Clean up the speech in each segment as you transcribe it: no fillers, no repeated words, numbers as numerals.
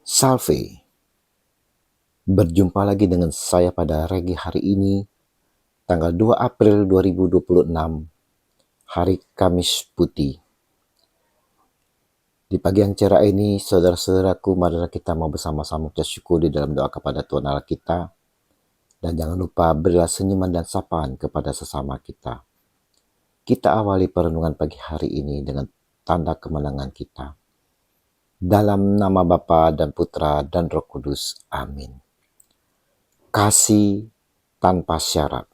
Salve, berjumpa lagi dengan saya pada Regi hari ini, tanggal 2 April 2026, hari Kamis Putih. Di pagi yang cerah ini, saudara-saudaraku, marilah kita mau bersama-sama ucap syukur di dalam doa kepada Tuhan Allah kita, dan jangan lupa berilah senyuman dan sapaan kepada sesama kita. Kita awali perenungan pagi hari ini dengan tanda kemenangan kita. Dalam nama Bapa dan Putra dan Roh Kudus. Amin. Kasih tanpa syarat.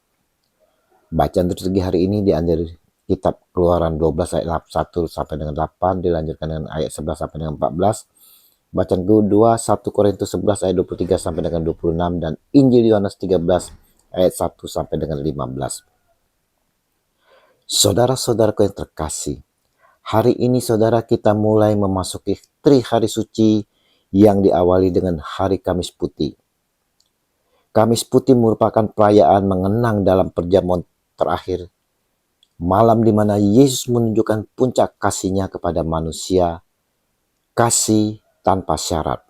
Bacaan liturgi hari ini diambil kitab Keluaran 12 ayat 1 sampai dengan 8, dilanjutkan dengan ayat 11 sampai dengan 14. Bacaan kedua 1 Korintus 11 ayat 23 sampai dengan 26 dan Injil Yohanes 13 ayat 1 sampai dengan 15. Saudara-saudaraku yang terkasih, hari ini saudara kita mulai memasuki Tri Hari Suci yang diawali dengan Hari Kamis Putih. Kamis Putih merupakan perayaan mengenang dalam perjamuan terakhir, malam di mana Yesus menunjukkan puncak kasih-Nya kepada manusia, kasih tanpa syarat.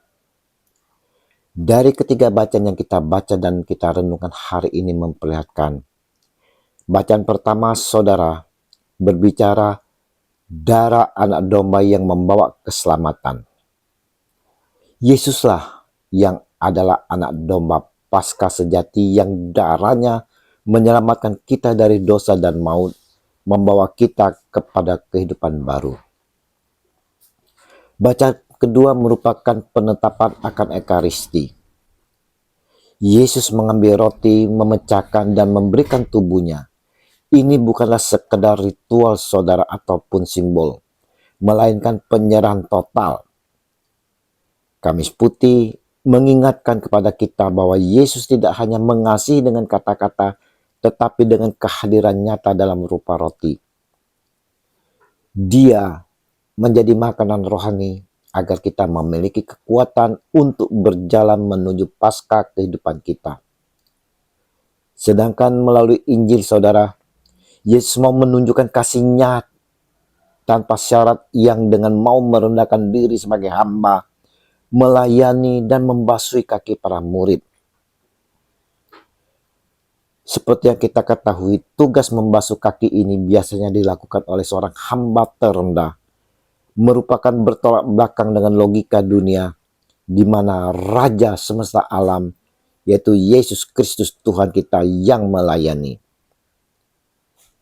Dari ketiga bacaan yang kita baca dan kita renungkan hari ini memperlihatkan. Bacaan pertama, saudara, berbicara darah anak domba yang membawa keselamatan. Yesuslah yang adalah anak domba Paskah sejati yang darahnya menyelamatkan kita dari dosa dan maut, membawa kita kepada kehidupan baru. Bacaan kedua merupakan penetapan akan Ekaristi. Yesus mengambil roti, memecahkan dan memberikan tubuhnya. Ini bukanlah sekedar ritual saudara ataupun simbol, melainkan penyerahan total. Kamis Putih mengingatkan kepada kita bahwa Yesus tidak hanya mengasihi dengan kata-kata, tetapi dengan kehadiran nyata dalam rupa roti. Dia menjadi makanan rohani agar kita memiliki kekuatan untuk berjalan menuju pasca kehidupan kita. Sedangkan melalui Injil saudara, Yesus mau menunjukkan kasih-Nya tanpa syarat yang dengan mau merendahkan diri sebagai hamba, melayani dan membasuhi kaki para murid. Seperti yang kita ketahui, tugas membasuh kaki ini biasanya dilakukan oleh seorang hamba terendah, merupakan bertolak belakang dengan logika dunia, di mana Raja semesta alam, yaitu Yesus Kristus Tuhan kita yang melayani.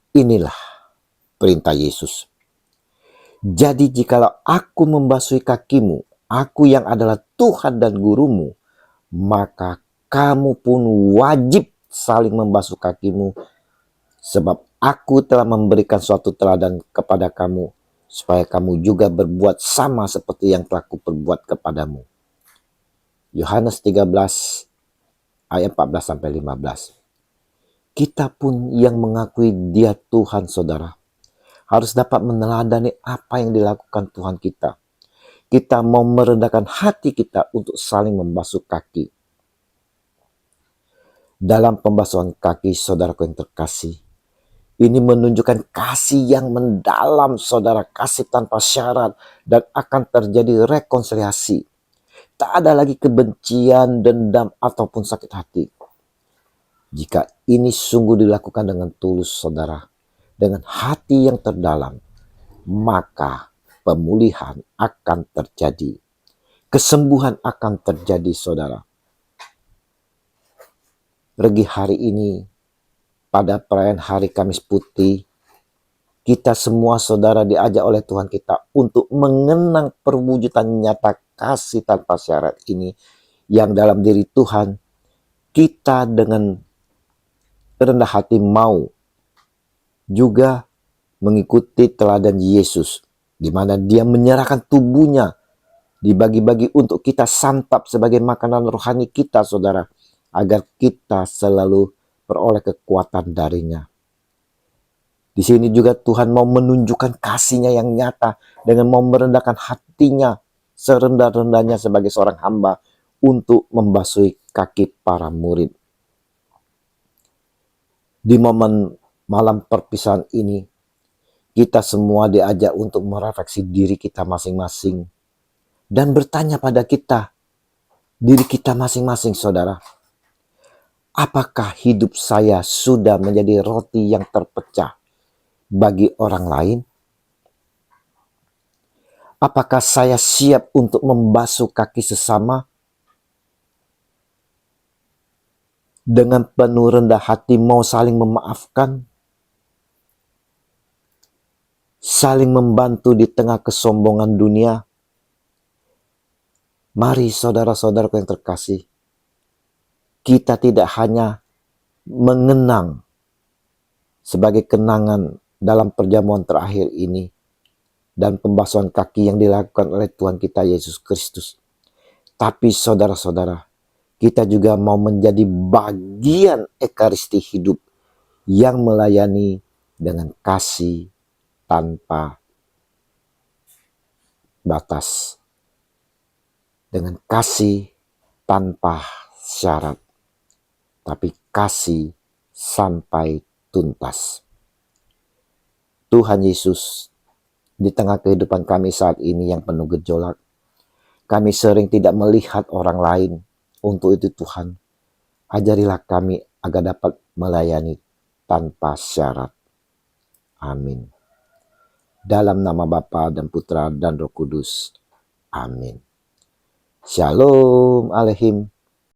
Inilah perintah Yesus. Jadi jikalau aku membasuhi kakimu, aku yang adalah Tuhan dan gurumu, maka kamu pun wajib saling membasuh kakimu, sebab aku telah memberikan suatu teladan kepada kamu, supaya kamu juga berbuat sama seperti yang telah kuperbuat kepadamu. Yohanes 13 ayat 14-15. Kita pun yang mengakui Dia Tuhan saudara, harus dapat meneladani apa yang dilakukan Tuhan kita. Kita mau merendahkan hati kita untuk saling membasuh kaki. Dalam pembasuhan kaki saudaraku yang terkasih, ini menunjukkan kasih yang mendalam saudara, kasih tanpa syarat, dan akan terjadi rekonsiliasi. Tak ada lagi kebencian, dendam, ataupun sakit hati. Jika ini sungguh dilakukan dengan tulus saudara, dengan hati yang terdalam, maka pemulihan akan terjadi. Kesembuhan akan terjadi saudara. Regi hari ini, pada perayaan hari Kamis Putih, kita semua saudara diajak oleh Tuhan kita untuk mengenang perwujudan nyata kasih tanpa syarat ini, yang dalam diri Tuhan kita dengan rendah hati mau juga mengikuti teladan Yesus, di mana Dia menyerahkan tubuhnya, dibagi-bagi untuk kita santap sebagai makanan rohani kita saudara, agar kita selalu beroleh kekuatan darinya. Di sini juga Tuhan mau menunjukkan kasih-Nya yang nyata dengan mau merendahkan hatinya serendah-rendahnya sebagai seorang hamba untuk membasuhi kaki para murid. Di momen malam perpisahan ini, kita semua diajak untuk merefleksi diri kita masing-masing dan bertanya pada kita, diri kita masing-masing, saudara. Apakah hidup saya sudah menjadi roti yang terpecah bagi orang lain? Apakah saya siap untuk membasuh kaki sesama? Dengan penuh rendah hati mau saling memaafkan? Saling membantu di tengah kesombongan dunia? Mari saudara-saudaraku yang terkasih, kita tidak hanya mengenang sebagai kenangan dalam perjamuan terakhir ini dan pembasuhan kaki yang dilakukan oleh Tuhan kita Yesus Kristus. Tapi saudara-saudara, kita juga mau menjadi bagian ekaristi hidup yang melayani dengan kasih tanpa batas, dengan kasih tanpa syarat, tapi kasih sampai tuntas. Tuhan Yesus, di tengah kehidupan kami saat ini yang penuh gejolak, kami sering tidak melihat orang lain. Untuk itu Tuhan, ajarilah kami agar dapat melayani tanpa syarat. Amin. Dalam nama Bapa dan Putra dan Roh Kudus. Amin. Shalom Aleihim.